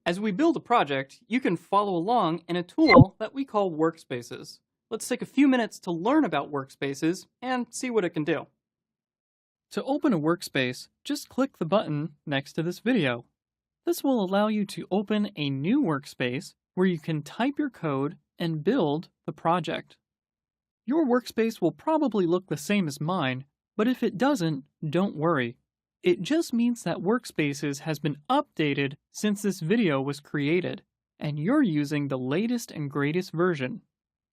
As we build a project, you can follow along in a tool that we call Workspaces. Let's take a few minutes to learn about Workspaces and see what it can do. To open a workspace, just click the button next to this video. This will allow you to open a new workspace where you can type your code and build the project. Your workspace will probably look the same as mine, but if it doesn't, don't worry. It just means that Workspaces has been updated since this video was created, and you're using the latest and greatest version.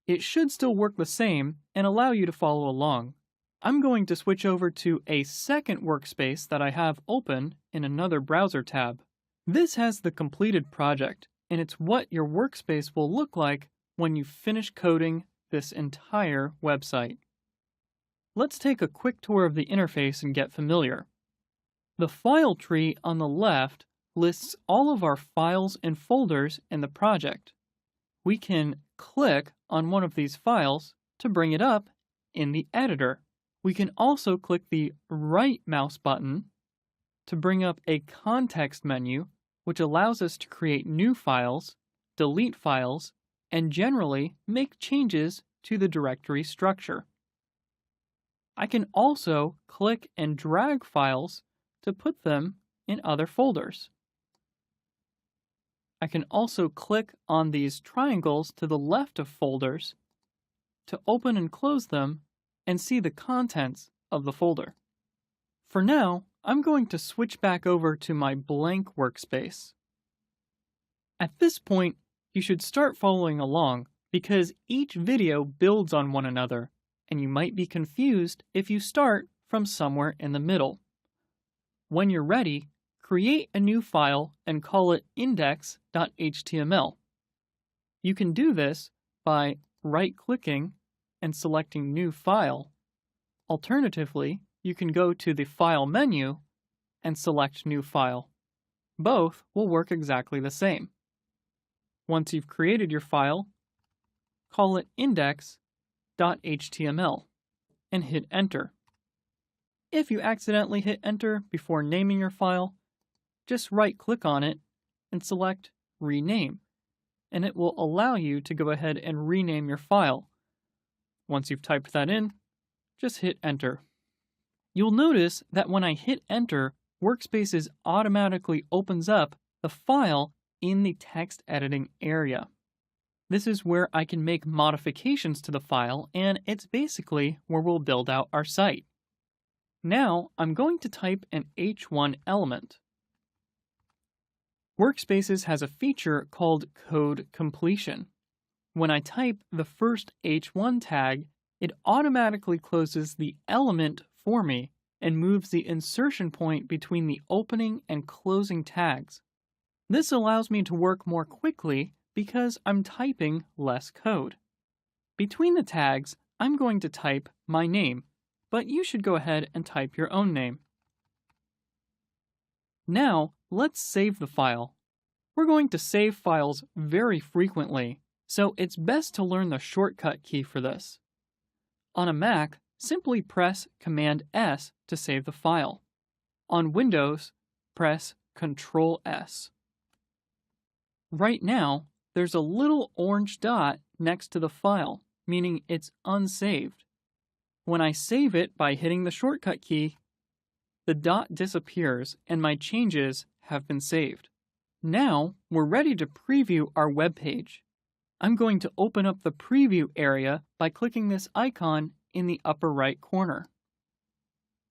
It should still work the same and allow you to follow along. I'm going to switch over to a second workspace that I have open in another browser tab. This has the completed project, and it's what your workspace will look like when you finish coding this entire website. Let's take a quick tour of the interface and get familiar. The file tree on the left lists all of our files and folders in the project. We can click on one of these files to bring it up in the editor. We can also click the right mouse button to bring up a context menu, which allows us to create new files, delete files, and generally make changes to the directory structure. I can also click and drag files to put them in other folders. I can also click on these triangles to the left of folders to open and close them and see the contents of the folder. For now, I'm going to switch back over to my blank workspace. At this point, you should start following along because each video builds on one another, and you might be confused if you start from somewhere in the middle. When you're ready, create a new file and call it index.html. You can do this by right-clicking and selecting New File. Alternatively, you can go to the File menu and select New File. Both will work exactly the same. Once you've created your file, call it index.html and hit Enter. If you accidentally hit Enter before naming your file, just right-click on it and select Rename, and it will allow you to go ahead and rename your file. Once you've typed that in, just hit Enter. You'll notice that when I hit Enter, Workspaces automatically opens up the file in the text editing area. This is where I can make modifications to the file, and it's basically where we'll build out our site. Now, I'm going to type an H1 element. Workspaces has a feature called code completion. When I type the first H1 tag, it automatically closes the element for me and moves the insertion point between the opening and closing tags. This allows me to work more quickly because I'm typing less code. Between the tags, I'm going to type my name, but you should go ahead and type your own name. Now, let's save the file. We're going to save files very frequently, so it's best to learn the shortcut key for this. On a Mac, simply press Command-S to save the file. On Windows, press Control-S. Right now, there's a little orange dot next to the file, meaning it's unsaved. When I save it by hitting the shortcut key, the dot disappears and my changes have been saved. Now, we're ready to preview our web page. I'm going to open up the preview area by clicking this icon in the upper right corner.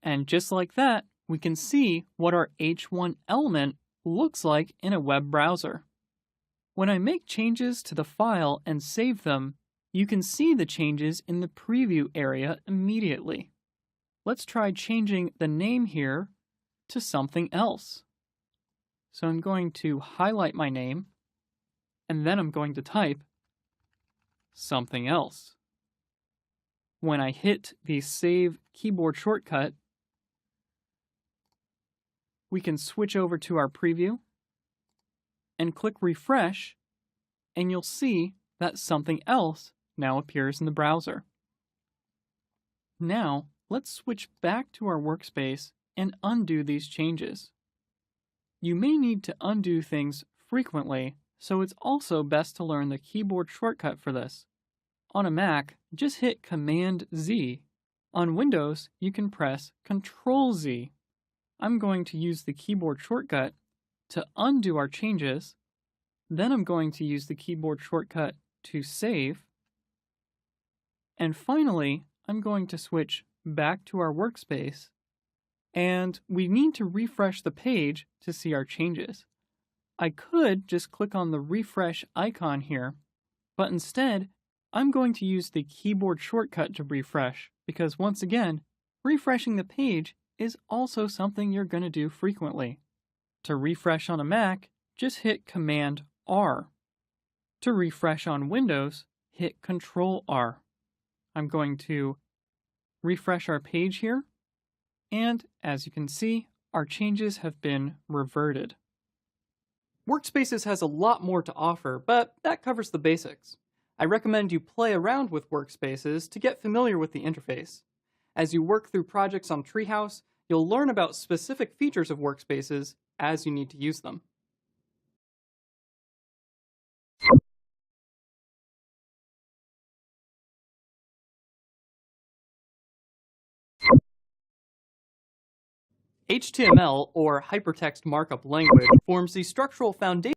And just like that, we can see what our H1 element looks like in a web browser. When I make changes to the file and save them, you can see the changes in the preview area immediately. Let's try changing the name here to something else. So I'm going to highlight my name, and then I'm going to type something else. When I hit the Save keyboard shortcut, we can switch over to our preview and click Refresh, and you'll see that something else now appears in the browser. Now, let's switch back to our workspace and undo these changes. You may need to undo things frequently, so it's also best to learn the keyboard shortcut for this. On a Mac, just hit Command-Z. On Windows, you can press Control-Z. I'm going to use the keyboard shortcut to undo our changes. Then I'm going to use the keyboard shortcut to save. And finally, I'm going to switch back to our workspace. And we need to refresh the page to see our changes. I could just click on the refresh icon here, but instead, I'm going to use the keyboard shortcut to refresh because once again, refreshing the page is also something you're going to do frequently. To refresh on a Mac, just hit Command-R. To refresh on Windows, hit Control-R. I'm going to refresh our page here, and as you can see, our changes have been reverted. Workspaces has a lot more to offer, but that covers the basics. I recommend you play around with Workspaces to get familiar with the interface. As you work through projects on Treehouse, you'll learn about specific features of Workspaces as you need to use them. HTML, or Hypertext Markup Language, forms the structural foundation